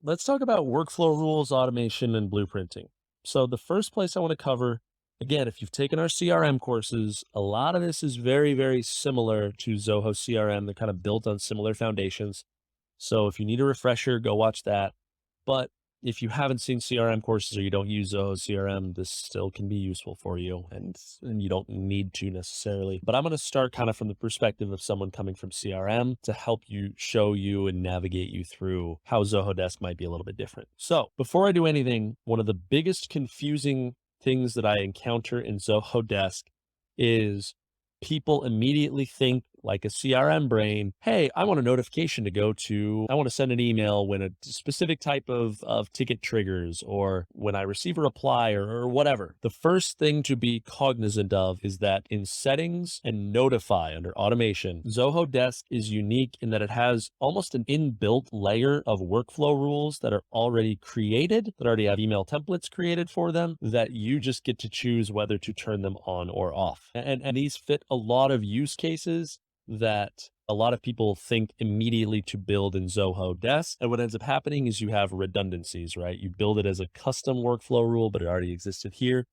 let's talk about workflow rules, automation, and blueprinting. So the first place I want to cover, again, if you've taken our CRM courses, a lot of this is very, very similar to Zoho CRM. They're kind of built on similar foundations. So if you need a refresher, go watch that. But if you haven't seen CRM courses or you don't use Zoho CRM, this still can be useful for you and you don't need to necessarily. But I'm going to start kind of from the perspective of someone coming from CRM to help you show you and navigate you through how Zoho Desk might be a little bit different. So before I do anything, one of the biggest confusing things that I encounter in Zoho Desk is people immediately think like a CRM brain, hey, I want a notification to go to, I want to send an email when a specific type of ticket triggers or when I receive a reply or whatever. The first thing to be cognizant of is that in settings and notify under automation, Zoho Desk is unique in that it has almost an inbuilt layer of workflow rules that are already created, that already have email templates created for them, that you just get to choose whether to turn them on or off. And these fit a lot of use cases that a lot of people think immediately to build in Zoho Desk. And what ends up happening is you have redundancies, right? You build it as a custom workflow rule, but it already existed here.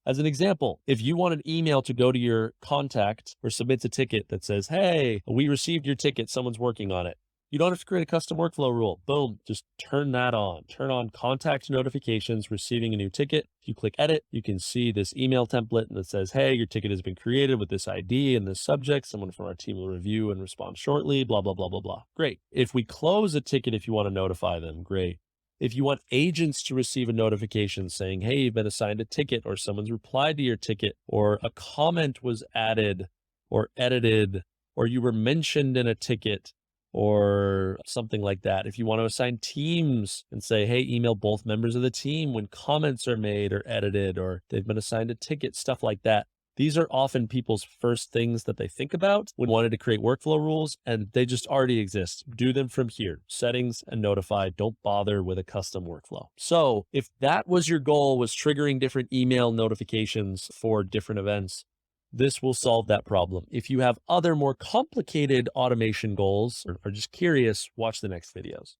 As an example, if you want an email to go to your contact or submits a ticket that says, hey, we received your ticket, someone's working on it. You don't have to create a custom workflow rule. Boom, just turn that on. Turn on contact notifications, receiving a new ticket. If you click edit, you can see this email template that says, hey, your ticket has been created with this ID and this subject. Someone from our team will review and respond shortly, blah, blah, blah, blah, blah. Great. If we close a ticket, if you want to notify them, great. If you want agents to receive a notification saying, hey, you've been assigned a ticket or someone's replied to your ticket or a comment was added or edited or you were mentioned in a ticket, or something like that. If you want to assign teams and say, hey, email both members of the team when comments are made or edited, or they've been assigned a ticket, stuff like that. These are often people's first things that they think about when wanting to create workflow rules, and they just already exist. Do them from here, settings and notify. Don't bother with a custom workflow. So if that was your goal, was triggering different email notifications for different events, this will solve that problem. If you have other more complicated automation goals or are just curious, watch the next videos.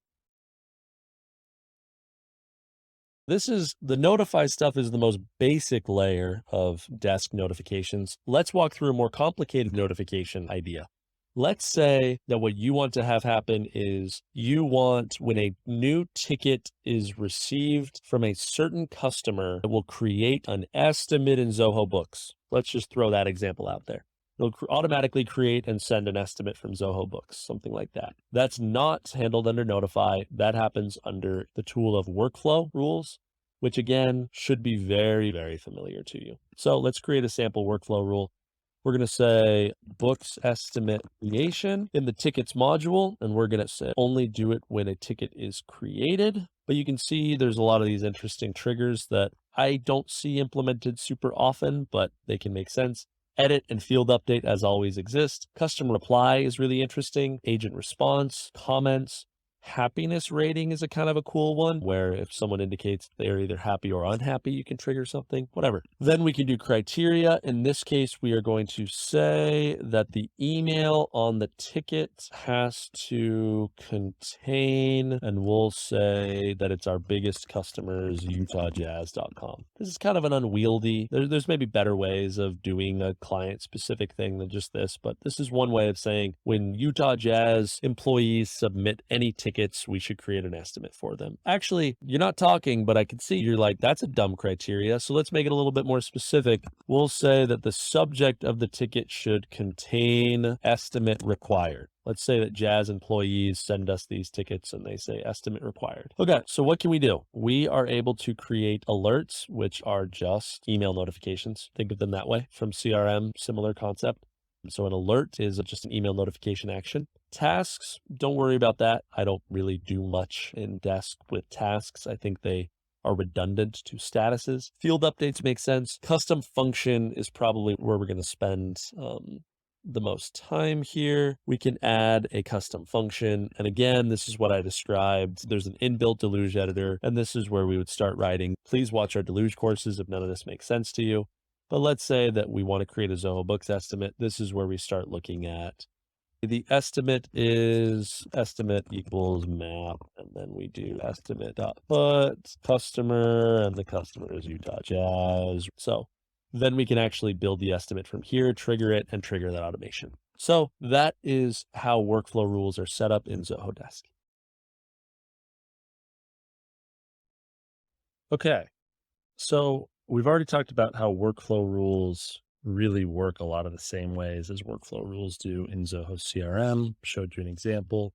This is the notify stuff is the most basic layer of desk notifications. Let's walk through a more complicated notification idea. Let's say that what you want to have happen is you want when a new ticket is received from a certain customer, it will create an estimate in Zoho Books. Let's just throw that example out there. It'll automatically create and send an estimate from Zoho Books, something like that. That's not handled under Notify. That happens under the tool of workflow rules, which again should be very, very familiar to you. So let's create a sample workflow rule. We're going to say books estimate creation in the tickets module, and we're going to say only do it when a ticket is created. But you can see there's a lot of these interesting triggers that I don't see implemented super often, but they can make sense. Edit and field update as always exist. Custom reply is really interesting. Agent response, comments. Happiness rating is a kind of a cool one where if someone indicates they're either happy or unhappy, you can trigger something, whatever. Then we can do criteria. In this case, we are going to say that the email on the ticket has to contain, and we'll say that it's our biggest customers, utahjazz.com. This is kind of an unwieldy, there's maybe better ways of doing a client specific thing than just this, but this is one way of saying when Utah Jazz employees submit any tickets, we should create an estimate for them. Actually, you're not talking, but I can see you're like, that's a dumb criteria. So let's make it a little bit more specific. We'll say that the subject of the ticket should contain estimate required. Let's say that Jazz employees send us these tickets and they say estimate required. Okay, so what can we do? We are able to create alerts, which are just email notifications. Think of them that way from CRM, similar concept. So an alert is just an email notification action. Tasks, don't worry about that. I don't really do much in Desk with tasks. I think they are redundant to statuses. Field updates make sense. Custom function is probably where we're going to spend the most time here. We can add a custom function. And again, this is what I described. There's an inbuilt Deluge editor, and this is where we would start writing. Please watch our Deluge courses if none of this makes sense to you. But let's say that we want to create a Zoho Books estimate. This is where we start looking at The estimate is estimate equals map, and then we do estimate dot put customer, and the customer is Utah Jazz. So then we can actually build the estimate from here, trigger it, and trigger that automation. So that is how workflow rules are set up in Zoho Desk. Okay, so we've already talked about how workflow rules really work a lot of the same ways as workflow rules do in Zoho CRM. Showed you an example.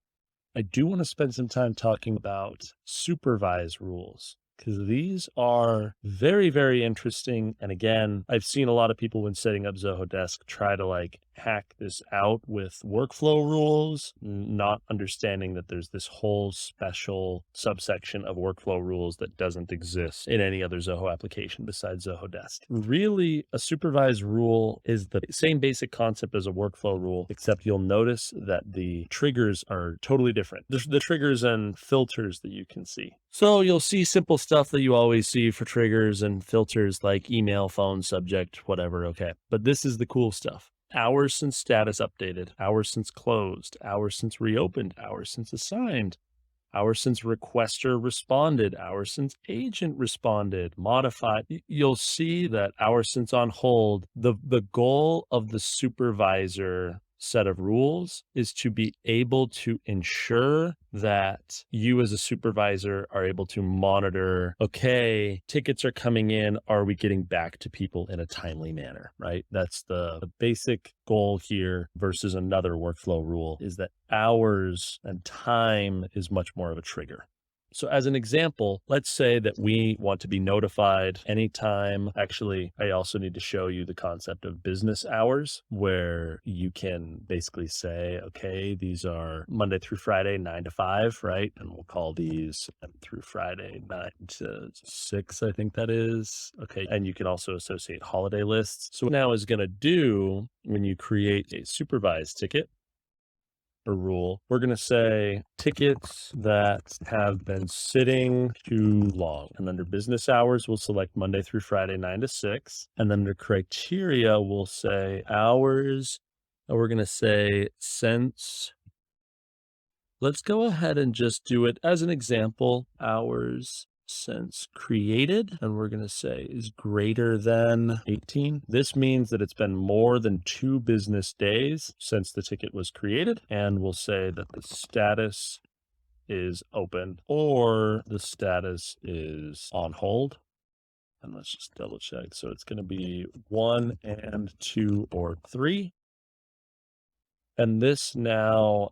I do want to spend some time talking about supervised rules because these are very, very interesting. And again, I've seen a lot of people when setting up Zoho Desk try to like hack this out with workflow rules, not understanding that there's this whole special subsection of workflow rules that doesn't exist in any other Zoho application besides Zoho Desk. Really, a supervised rule is the same basic concept as a workflow rule, except you'll notice that the triggers are totally different. The triggers and filters that you can see. So you'll see simple stuff that you always see for triggers and filters like email, phone, subject, whatever. Okay. But this is the cool stuff. Hours since status updated, hours since closed, hours since reopened, hours since assigned, hours since requester responded, hours since agent responded, modified. You'll see that hours since on hold, the goal of the supervisor set of rules is to be able to ensure that you as a supervisor are able to monitor, okay, tickets are coming in. Are we getting back to people in a timely manner, right? That's the basic goal here versus another workflow rule is that hours and time is much more of a trigger. So as an example, let's say that we want to be notified anytime. Actually, I also need to show you the concept of business hours where you can basically say, okay, these are Monday through Friday, 9 to 5, right? And we'll call these through Friday, 9 to 6, I think that is. Okay. And you can also associate holiday lists. So what now is going to do when you create a supervised ticket, a rule, we're going to say tickets that have been sitting too long. And under business hours, we'll select Monday through Friday, 9 to 6. And then under criteria, we'll say hours. And we're going to say since. Let's go ahead and just do it as an example. Hours since created, and we're going to say is greater than 18. This means that it's been more than 2 business days since the ticket was created. And we'll say that the status is open or the status is on hold. And let's just double check. So it's going to be 1 and 2 or 3. And this now,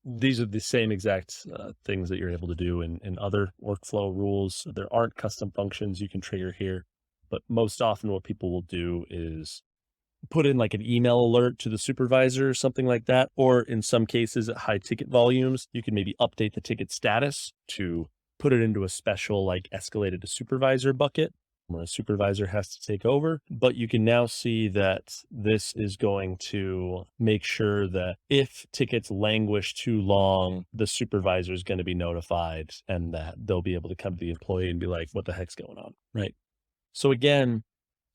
these are the same exact things that you're able to do in other workflow rules. There aren't custom functions you can trigger here, but most often what people will do is put in like an email alert to the supervisor or something like that. Or in some cases at high ticket volumes, you can maybe update the ticket status to put it into a special like escalated to supervisor bucket where a supervisor has to take over. But you can now see that this is going to make sure that if tickets languish too long, the supervisor is going to be notified and that they'll be able to come to the employee and be like, what the heck's going on, right? So again,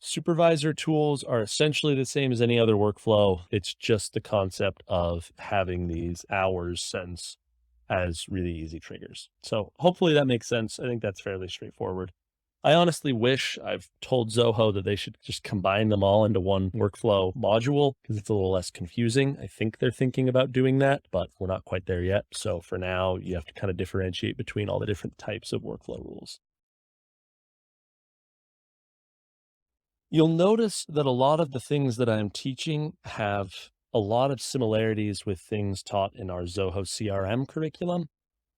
supervisor tools are essentially the same as any other workflow. It's just the concept of having these hours sense as really easy triggers. So hopefully that makes sense. I think that's fairly straightforward. I honestly wish I've told Zoho that they should just combine them all into one workflow module because it's a little less confusing. I think they're thinking about doing that, but we're not quite there yet. So for now, you have to kind of differentiate between all the different types of workflow rules. You'll notice that a lot of the things that I'm teaching have a lot of similarities with things taught in our Zoho CRM curriculum.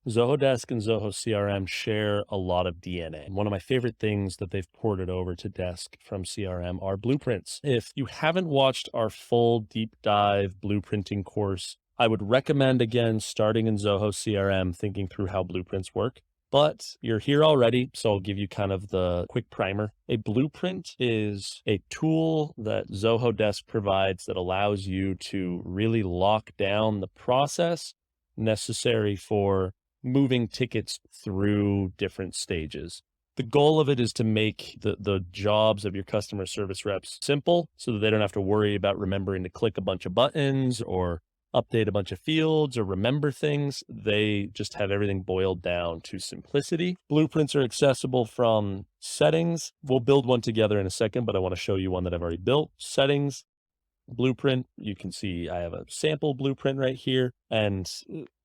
Zoho Desk and Zoho CRM share a lot of DNA. One of my favorite things that they've ported over to Desk from CRM are blueprints. If you haven't watched our full deep dive blueprinting course, I would recommend again starting in Zoho CRM, thinking through how blueprints work. But you're here already, so I'll give you kind of the quick primer. A blueprint is a tool that Zoho Desk provides that allows you to really lock down the process necessary for moving tickets through different stages. The goal of it is to make the jobs of your customer service reps simple so that they don't have to worry about remembering to click a bunch of buttons or update a bunch of fields or remember things. They just have everything boiled down to simplicity. Blueprints are accessible from settings. We'll build one together in a second, but I want to show you one that I've already built. Settings, blueprint. You can see I have a sample blueprint right here, and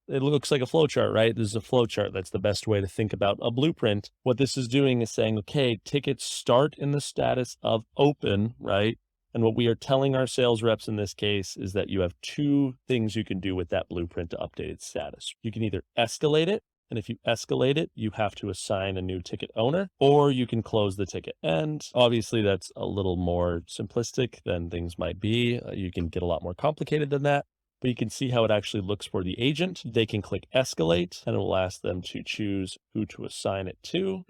it looks like a flowchart, right? This is a flowchart. That's the best way to think about a blueprint. What this is doing is saying, okay, tickets start in the status of open, right? And what we are telling our sales reps in this case is that you have two things you can do with that blueprint to update its status. You can either escalate it, and if you escalate it, you have to assign a new ticket owner, or you can close the ticket. And obviously that's a little more simplistic than things might be. You can get a lot more complicated than that, but you can see how it actually looks for the agent. They can click escalate and it will ask them to choose who to assign it to,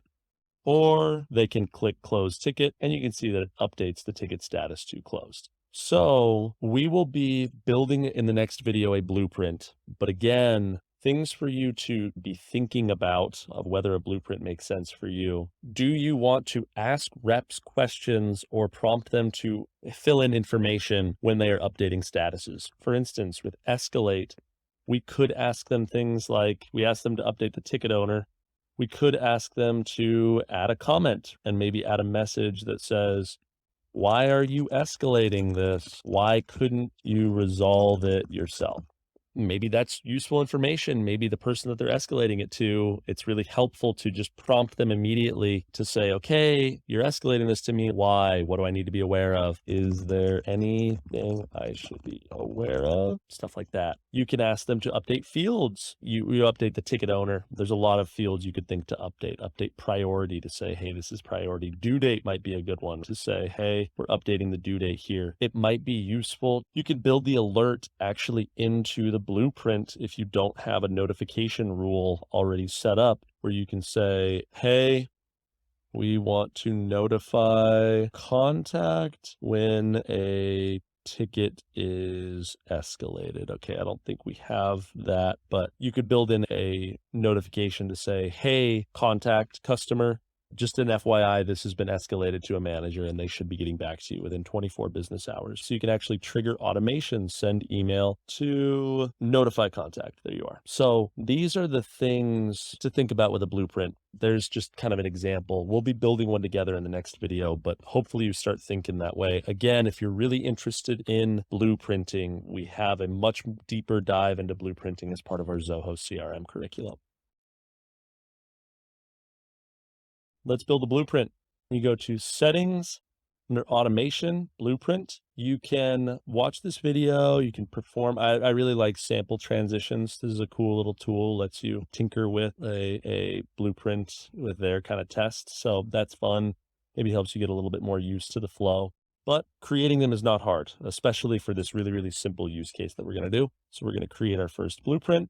or they can click close ticket and you can see that it updates the ticket status to closed. So we will be building in the next video a blueprint, but again, things for you to be thinking about of whether a blueprint makes sense for you. Do you want to ask reps questions or prompt them to fill in information when they are updating statuses? For instance, with escalate, we could ask them things like, we ask them to update the ticket owner. We could ask them to add a comment and maybe add a message that says, why are you escalating this? Why couldn't you resolve it yourself? Maybe that's useful information. Maybe the person that they're escalating it to, it's really helpful to just prompt them immediately to say, okay, you're escalating this to me. Why? What do I need to be aware of? Is there anything I should be aware of? Stuff like that. You can ask them to update fields. You update the ticket owner. There's a lot of fields you could think to update. Update priority to say, hey, this is priority. Due date might be a good one to say, hey, we're updating the due date here. It might be useful. You could build the alert actually into the blueprint if you don't have a notification rule already set up where you can say, hey, we want to notify contact when a ticket is escalated. Okay, I don't think we have that, but you could build in a notification to say, hey, contact customer, just an FYI, this has been escalated to a manager and they should be getting back to you within 24 business hours. So you can actually trigger automation, send email to notify contact. There you are. So these are the things to think about with a blueprint. There's just kind of an example. We'll be building one together in the next video, but hopefully you start thinking that way. Again, if you're really interested in blueprinting, we have a much deeper dive into blueprinting as part of our Zoho CRM curriculum. Let's build a blueprint. You go to settings, under automation, blueprint. You can watch this video. You can perform. I really like sample transitions. This is a cool little tool. Lets you tinker with a blueprint with their kind of test. So that's fun. Maybe helps you get a little bit more used to the flow. But creating them is not hard, especially for this really, really simple use case that we're going to do. So we're going to create our first blueprint.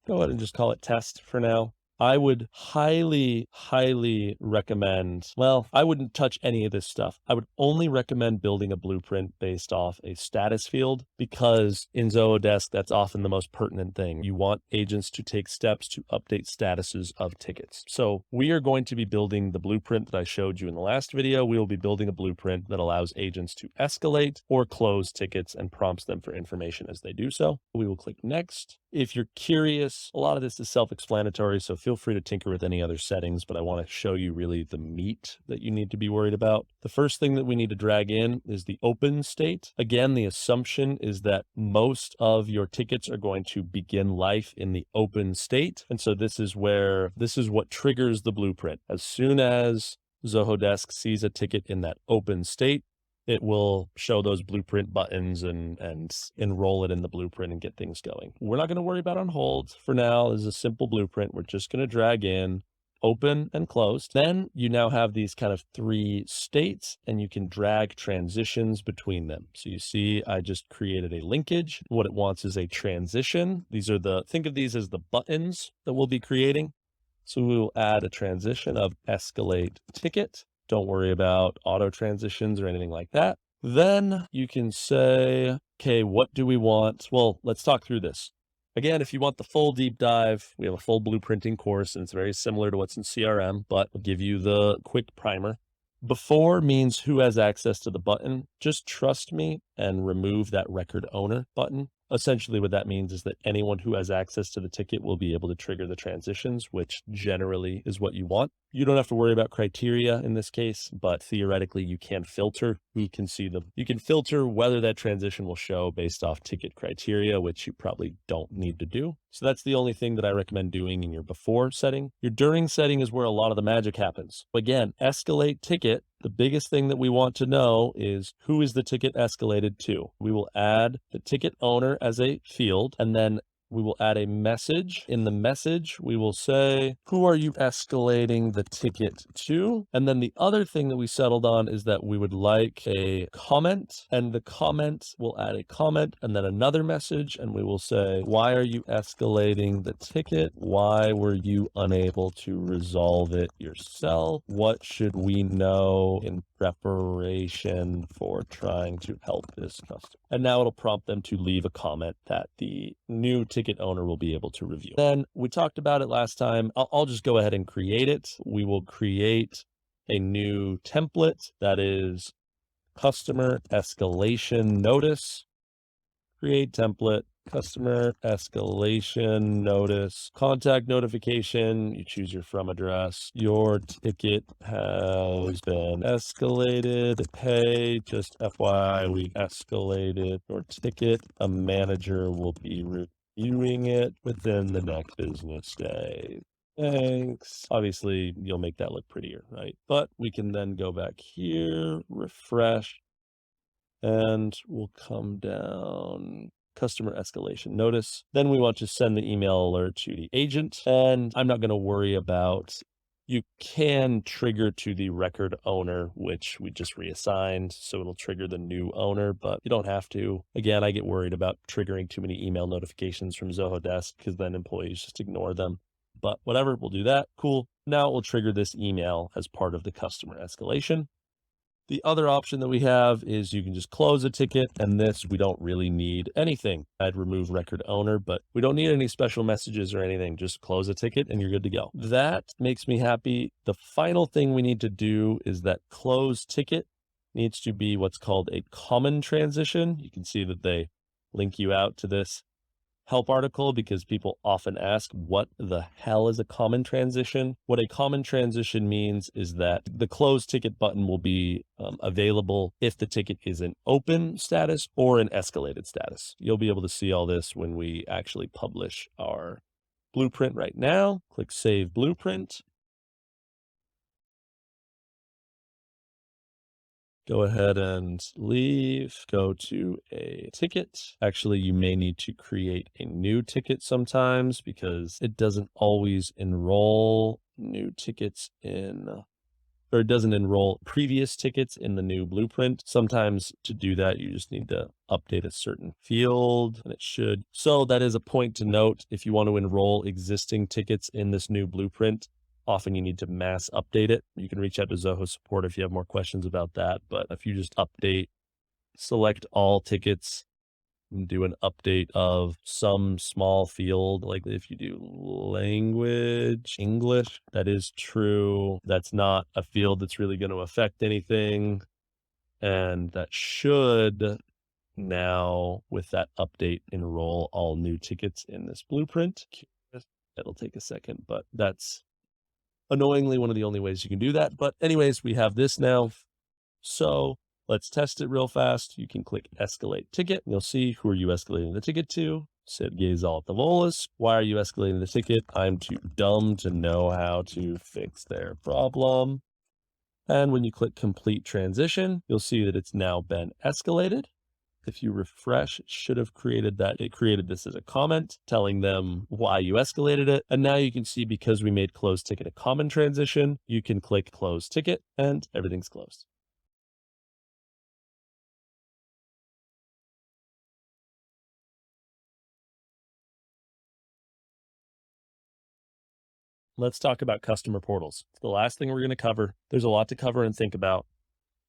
Go ahead and just call it test for now. I would highly, highly recommend, well, I wouldn't touch any of this stuff. I would only recommend building a blueprint based off a status field because in Zoho Desk, that's often the most pertinent thing. You want agents to take steps to update statuses of tickets. So we are going to be building the blueprint that I showed you in the last video. We will be building a blueprint that allows agents to escalate or close tickets and prompts them for information as they do so. We will click next. If you're curious, a lot of this is self-explanatory, so feel free to tinker with any other settings, but I want to show you really the meat that you need to be worried about. The first thing that we need to drag in is the open state. Again, the assumption is that most of your tickets are going to begin life in the open state. And so this is what triggers the blueprint. As soon as Zoho Desk sees a ticket in that open state, it will show those blueprint buttons and enroll it in the blueprint and get things going. We're not going to worry about on hold for now. This is a simple blueprint. We're just going to drag in open and closed. Then you now have these kind of three states and you can drag transitions between them. So you see, I just created a linkage. What it wants is a transition. Think of these as the buttons that we'll be creating. So we will add a transition of escalate ticket. Don't worry about auto transitions or anything like that. Then you can say, okay, what do we want? Well, let's talk through this. Again, if you want the full deep dive, we have a full blueprinting course and it's very similar to what's in CRM, but we'll give you the quick primer. Before means who has access to the button. Just trust me and remove that record owner button. Essentially, what that means is that anyone who has access to the ticket will be able to trigger the transitions, which generally is what you want. You don't have to worry about criteria in this case, but theoretically you can filter who can see them. You can filter whether that transition will show based off ticket criteria, which you probably don't need to do. So that's the only thing that I recommend doing in your before setting. Your during setting is where a lot of the magic happens. Again, escalate ticket. The biggest thing that we want to know is who is the ticket escalated to. We will add the ticket owner as a field, and then we will add a message. In the message, we will say, who are you escalating the ticket to? And then the other thing that we settled on is that we would like a comment, and the comment, we'll add a comment and then another message, and we will say, why are you escalating the ticket? Why were you unable to resolve it yourself? What should we know in preparation for trying to help this customer? And now it'll prompt them to leave a comment that the new ticket owner will be able to review. Then we talked about it last time. I'll just go ahead and create it. We will create a new template that is customer escalation notice. Create template, customer escalation notice, contact notification. You choose your from address. Your ticket has been escalated. Hey, just FYI, we escalated your ticket. A manager will be reviewing it within the next business day. Thanks. Obviously, you'll make that look prettier, right? But we can then go back here, refresh, and we'll come down customer escalation notice. Then we want to send the email alert to the agent. And I'm not going to worry about, you can trigger to the record owner, which we just reassigned. So it'll trigger the new owner, but you don't have to. Again, I get worried about triggering too many email notifications from Zoho Desk because then employees just ignore them. But whatever, we'll do that. Cool. Now we'll trigger this email as part of the customer escalation. The other option that we have is you can just close a ticket, and this, we don't really need anything. I'd remove record owner, but we don't need any special messages or anything. Just close a ticket and you're good to go. That makes me happy. The final thing we need to do is that close ticket needs to be what's called a common transition. You can see that they link you out to this help article because people often ask, what the hell is a common transition? What a common transition means is that the close ticket button will be available if the ticket is in open status or an escalated status. You'll be able to see all this when we actually publish our blueprint right now. Click Save Blueprint. Go ahead and leave, go to a ticket. Actually, you may need to create a new ticket sometimes because it doesn't always enroll new tickets in, or it doesn't enroll previous tickets in the new blueprint. Sometimes to do that, you just need to update a certain field and it should. So that is a point to note. If you want to enroll existing tickets in this new blueprint, often you need to mass update it. You can reach out to Zoho support if you have more questions about that. But if you just update, select all tickets, and do an update of some small field, like if you do language, English, that is true. That's not a field that's really going to affect anything. And that should now, with that update, enroll all new tickets in this blueprint. It'll take a second, but that's annoyingly one of the only ways you can do that. But anyways, we have this now. So let's test it real fast. You can click escalate ticket. You'll see, who are you escalating the ticket to? Sergey Zalatovolis. Why are you escalating the ticket? I'm too dumb to know how to fix their problem. And when you click complete transition, you'll see that it's now been escalated. If you refresh, it should have created that. It created this as a comment telling them why you escalated it. And now you can see, because we made close ticket a common transition, you can click close ticket and everything's closed. Let's talk about customer portals. It's the last thing we're going to cover. There's a lot to cover and think about.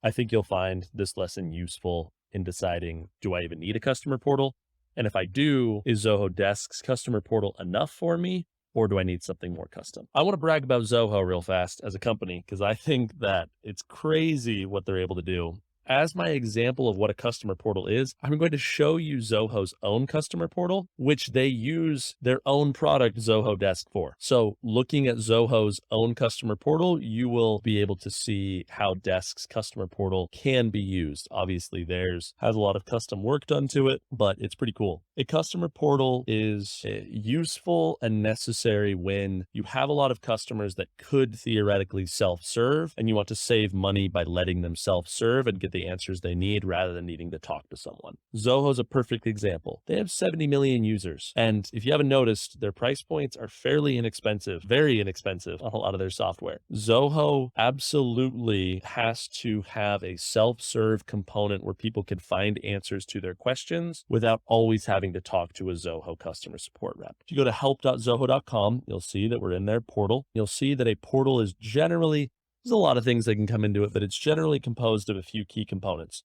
I think you'll find this lesson useful in deciding, do I even need a customer portal? And if I do, is Zoho Desk's customer portal enough for me, or do I need something more custom? I want to brag about Zoho real fast as a company, because I think that it's crazy what they're able to do. as my example of what a customer portal is, I'm going to show you Zoho's own customer portal, which they use their own product, Zoho Desk, for. So looking at Zoho's own customer portal, you will be able to see how Desk's customer portal can be used. Obviously, theirs has a lot of custom work done to it, but it's pretty cool. A customer portal is useful and necessary when you have a lot of customers that could theoretically self-serve and you want to save money by letting them self-serve and get the answers they need rather than needing to talk to someone. Zoho's a perfect example. They have 70 million users. And if you haven't noticed, their price points are fairly inexpensive, very inexpensive on a lot of their software. Zoho absolutely has to have a self-serve component where people can find answers to their questions without always having to talk to a Zoho customer support rep. If you go to help.zoho.com, you'll see that we're in their portal. You'll see that a portal is generally, there's a lot of things that can come into it, but it's generally composed of a few key components.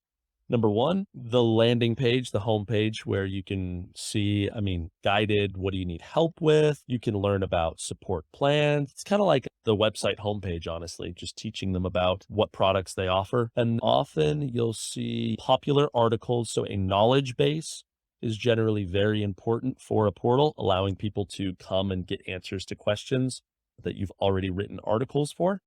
Number one, the landing page, the home page, where you can see, guided, what do you need help with? You can learn about support plans. It's kind of like the website homepage, honestly, just teaching them about what products they offer. And often you'll see popular articles. So a knowledge base is generally very important for a portal, allowing people to come and get answers to questions that you've already written articles for.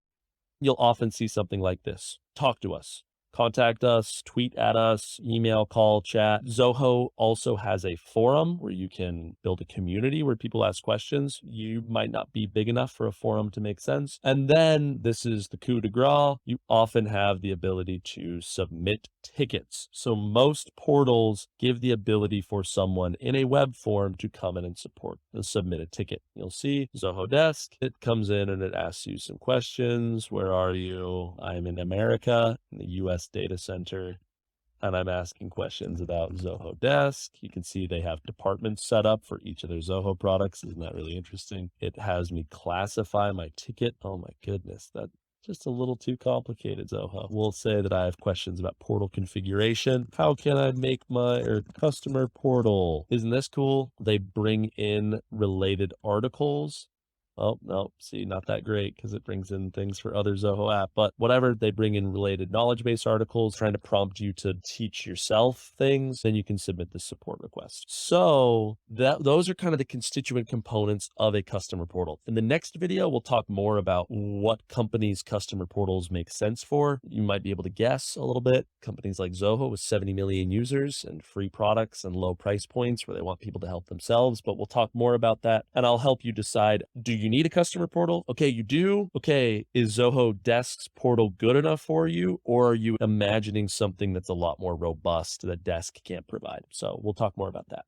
You'll often see something like this: talk to us, contact us, tweet at us, email, call, chat. Zoho also has a forum where you can build a community where people ask questions. You might not be big enough for a forum to make sense. And then this is the coup de grace. You often have the ability to submit tickets. So most portals give the ability for someone in a web form to come in and submit a ticket. You'll see Zoho Desk. It comes in and it asks you some questions. Where are you? I'm in America, in the US data center, and I'm asking questions about Zoho Desk. You can see they have departments set up for each of their Zoho products. Isn't that really interesting? It has me classify my ticket. Oh my goodness, that's just a little too complicated, Zoho. We'll say that I have questions about portal configuration. How can I make my customer portal? Isn't this cool? They bring in related articles. Oh, no, see, not that great because it brings in things for other Zoho app, but whatever, they bring in related knowledge base articles, trying to prompt you to teach yourself things, then you can submit the support request. So those are kind of the constituent components of a customer portal. In the next video, we'll talk more about what companies' customer portals make sense for. You might be able to guess a little bit. Companies like Zoho with 70 million users and free products and low price points where they want people to help themselves, but we'll talk more about that and I'll help you decide, do you need a customer portal? Okay, you do. Okay, is Zoho Desk's portal good enough for you? Or are you imagining something that's a lot more robust that Desk can't provide? So we'll talk more about that.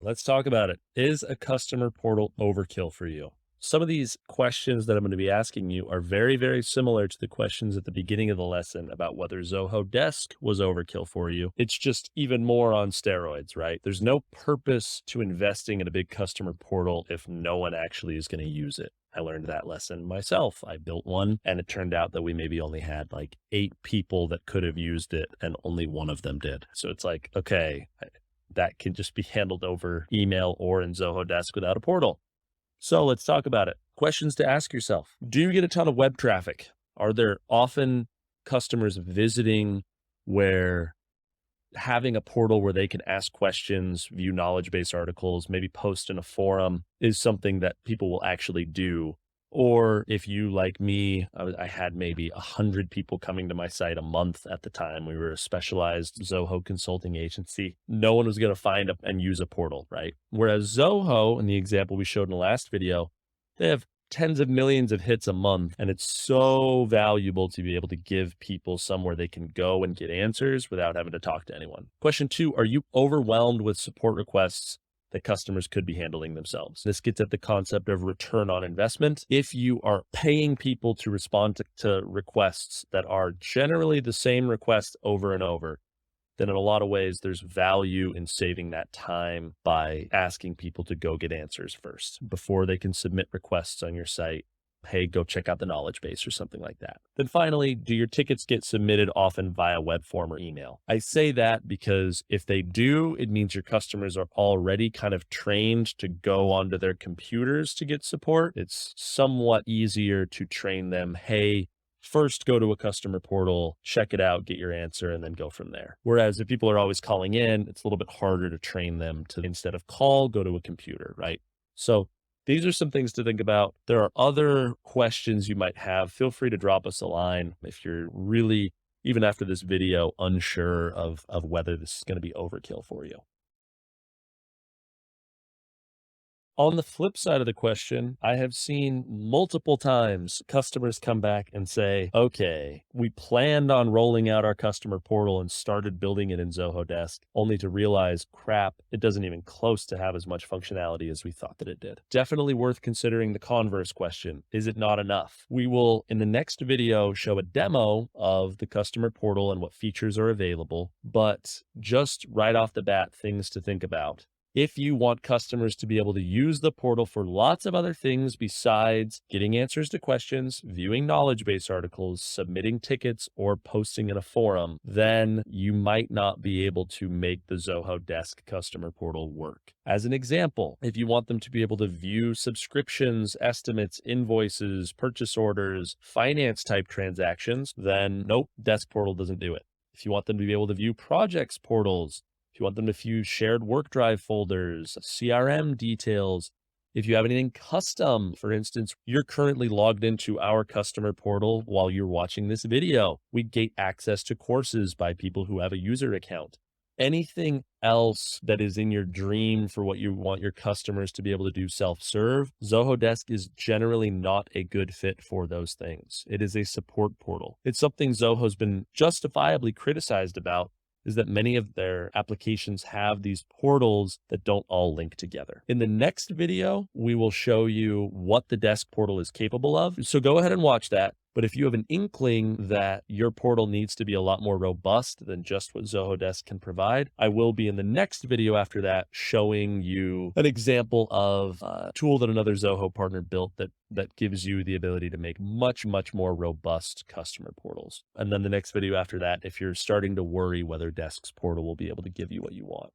Let's talk about it. Is a customer portal overkill for you? Some of these questions that I'm going to be asking you are very, very similar to the questions at the beginning of the lesson about whether Zoho Desk was overkill for you. It's just even more on steroids, right? There's no purpose to investing in a big customer portal if no one actually is going to use it. I learned that lesson myself. I built one and it turned out that we maybe only had like 8 people that could have used it and only one of them did. So it's like, okay, that can just be handled over email or in Zoho Desk without a portal. So let's talk about it. Questions to ask yourself. Do you get a ton of web traffic? Are there often customers visiting where having a portal where they can ask questions, view knowledge base articles, maybe post in a forum is something that people will actually do? Or if you, like me, I had maybe 100 people coming to my site a month at the time. We were a specialized Zoho consulting agency. No one was going to find and use a portal, right? Whereas Zoho, in the example we showed in the last video, they have tens of millions of hits a month. And it's so valuable to be able to give people somewhere they can go and get answers without having to talk to anyone. Question 2, are you overwhelmed with support requests that customers could be handling themselves? This gets at the concept of return on investment. If you are paying people to respond to requests that are generally the same request over and over, then in a lot of ways, there's value in saving that time by asking people to go get answers first before they can submit requests on your site. Hey, go check out the knowledge base or something like that. Then finally, do your tickets get submitted often via web form or email? I say that because if they do, it means your customers are already kind of trained to go onto their computers to get support. It's somewhat easier to train them, hey, first go to a customer portal, check it out, get your answer, and then go from there. Whereas if people are always calling in, it's a little bit harder to train them to, instead of call, go to a computer, right? So these are some things to think about. There are other questions you might have. Feel free to drop us a line if you're really, even after this video, unsure of whether this is going to be overkill for you. On the flip side of the question, I have seen multiple times customers come back and say, okay, we planned on rolling out our customer portal and started building it in Zoho Desk, only to realize, crap, it doesn't even close to have as much functionality as we thought that it did. Definitely worth considering the converse question. Is it not enough? We will, in the next video, show a demo of the customer portal and what features are available, but just right off the bat, things to think about. If you want customers to be able to use the portal for lots of other things besides getting answers to questions, viewing knowledge base articles, submitting tickets, or posting in a forum, then you might not be able to make the Zoho Desk customer portal work. As an example, if you want them to be able to view subscriptions, estimates, invoices, purchase orders, finance type transactions, then nope, Desk portal doesn't do it. If you want them to be able to view projects portals, if you want them to view shared work drive folders, CRM details, if you have anything custom, for instance, you're currently logged into our customer portal while you're watching this video. We gate access to courses by people who have a user account. Anything else that is in your dream for what you want your customers to be able to do self-serve, Zoho Desk is generally not a good fit for those things. It is a support portal. It's something Zoho's been justifiably criticized about, is that many of their applications have these portals that don't all link together. In the next video, we will show you what the Desk portal is capable of. So go ahead and watch that. But if you have an inkling that your portal needs to be a lot more robust than just what Zoho Desk can provide, I will be in the next video after that showing you an example of a tool that another Zoho partner built that gives you the ability to make much, much more robust customer portals. And then the next video after that, if you're starting to worry whether Desk's portal will be able to give you what you want.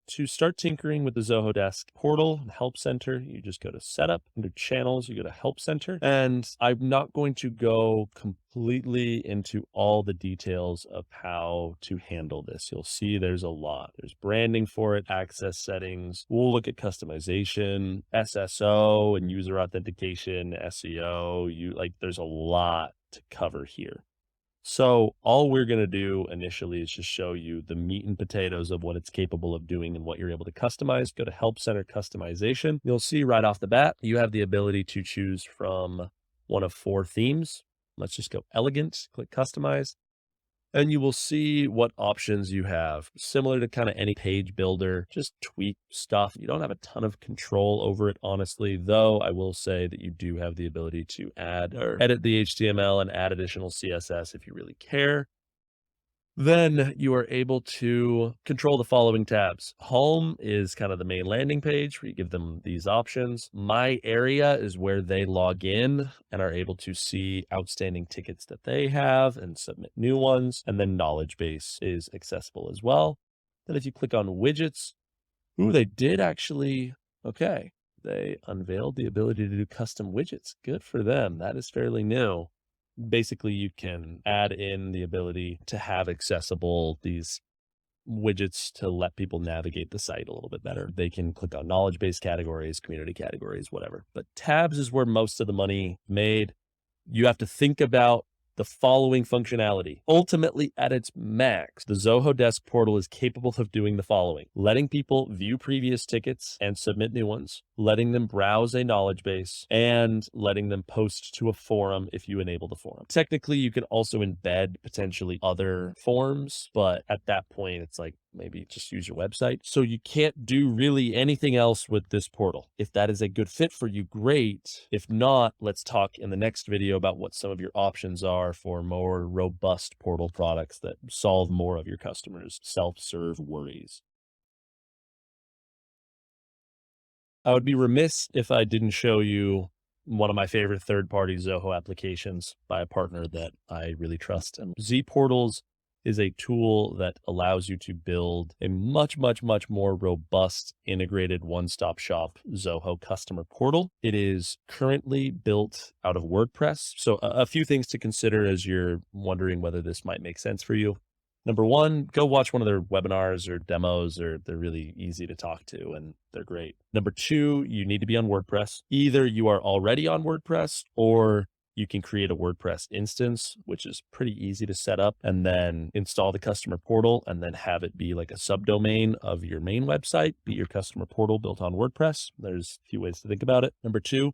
To start tinkering with the Zoho Desk portal and Help Center, you just go to Setup. Under Channels, you go to Help Center. And I'm not going to go completely into all the details of how to handle this. You'll see there's a lot. There's branding for it, access settings. We'll look at customization, SSO and user authentication, SEO. There's a lot to cover here. So all we're going to do initially is just show you the meat and potatoes of what it's capable of doing and what you're able to customize. Go to Help Center Customization. You'll see right off the bat, you have the ability to choose from one of 4 themes. Let's just go Elegant, click Customize. And you will see what options you have. Similar to kind of any page builder, just tweak stuff. You don't have a ton of control over it, honestly, though I will say that you do have the ability to add or edit the HTML and add additional CSS if you really care. Then you are able to control the following tabs. Home is kind of the main landing page where you give them these options. My Area is where they log in and are able to see outstanding tickets that they have and submit new ones. And then Knowledge Base is accessible as well. Then if you click on Widgets, they did actually, okay, they unveiled the ability to do custom widgets. Good for them. That is fairly new. Basically, you can add in the ability to have accessible these widgets to let people navigate the site a little bit better. They can click on knowledge base categories, community categories, whatever. But tabs is where most of the money made. You have to think about the following functionality. Ultimately, at its max, the Zoho Desk portal is capable of doing the following: letting people view previous tickets and submit new ones, letting them browse a knowledge base, and letting them post to a forum if you enable the forum. Technically, you can also embed potentially other forms, but at that point, it's like, maybe just use your website. So you can't do really anything else with this portal. If that is a good fit for you, great. If not, let's talk in the next video about what some of your options are for more robust portal products that solve more of your customers' self-serve worries. I would be remiss if I didn't show you one of my favorite third-party Zoho applications by a partner that I really trust. And Z Portals is a tool that allows you to build a much, much, much more robust, integrated one-stop shop Zoho customer portal. It is currently built out of WordPress. So a few things to consider as you're wondering whether this might make sense for you. Number one, go watch one of their webinars or demos, or they're really easy to talk to and they're great. Number two, you need to be on WordPress. Either you are already on WordPress or you can create a WordPress instance, which is pretty easy to set up, and then install the customer portal and then have it be like a subdomain of your main website, be your customer portal built on WordPress. There's a few ways to think about it. Number two,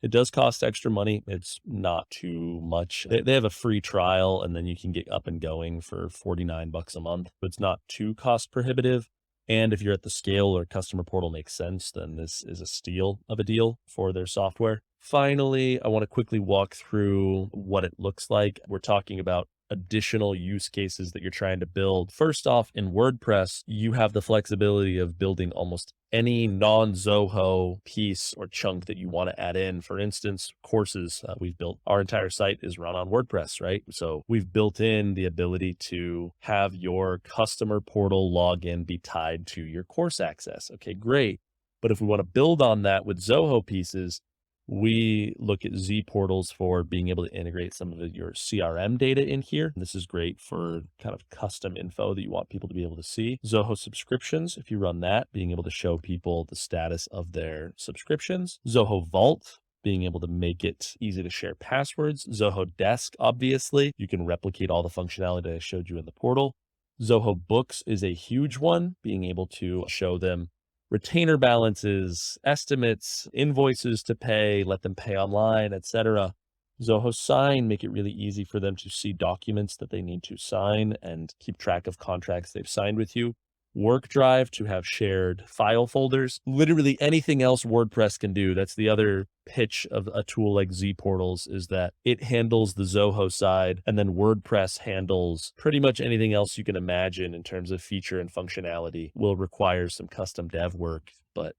it does cost extra money. It's not too much. They have a free trial and then you can get up and going for $49 a month. But it's not too cost prohibitive. And if you're at the scale or customer portal makes sense, then this is a steal of a deal for their software. Finally, I want to quickly walk through what it looks like. We're talking about additional use cases that you're trying to build. First off, in WordPress, you have the flexibility of building almost any non-Zoho piece or chunk that you want to add in. For instance, courses. We've built our entire site is run on WordPress, right? So we've built in the ability to have your customer portal login be tied to your course access. Okay, great. But if we want to build on that with Zoho pieces, we look at Z portals for being able to integrate some of your CRM data in here. This is great for kind of custom info that you want people to be able to see. Zoho subscriptions, if you run that, being able to show people the status of their subscriptions. Zoho Vault, being able to make it easy to share passwords. Zoho Desk, obviously, you can replicate all the functionality I showed you in the portal. Zoho Books is a huge one, being able to show them retainer balances, estimates, invoices to pay, let them pay online, etc. Zoho Sign, make it really easy for them to see documents that they need to sign and keep track of contracts they've signed with you. WorkDrive to have shared file folders, literally anything else WordPress can do. That's the other pitch of a tool like Z Portals, is that it handles the Zoho side and then WordPress handles pretty much anything else you can imagine in terms of feature and functionality. Will require some custom dev work, but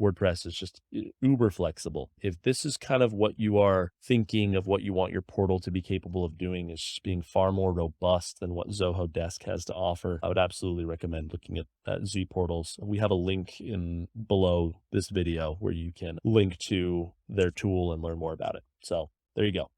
WordPress is just uber flexible. If this is kind of what you are thinking of what you want your portal to be capable of doing, is just being far more robust than what Zoho Desk has to offer, I would absolutely recommend looking at Z Portals. We have a link in below this video where you can link to their tool and learn more about it. So there you go.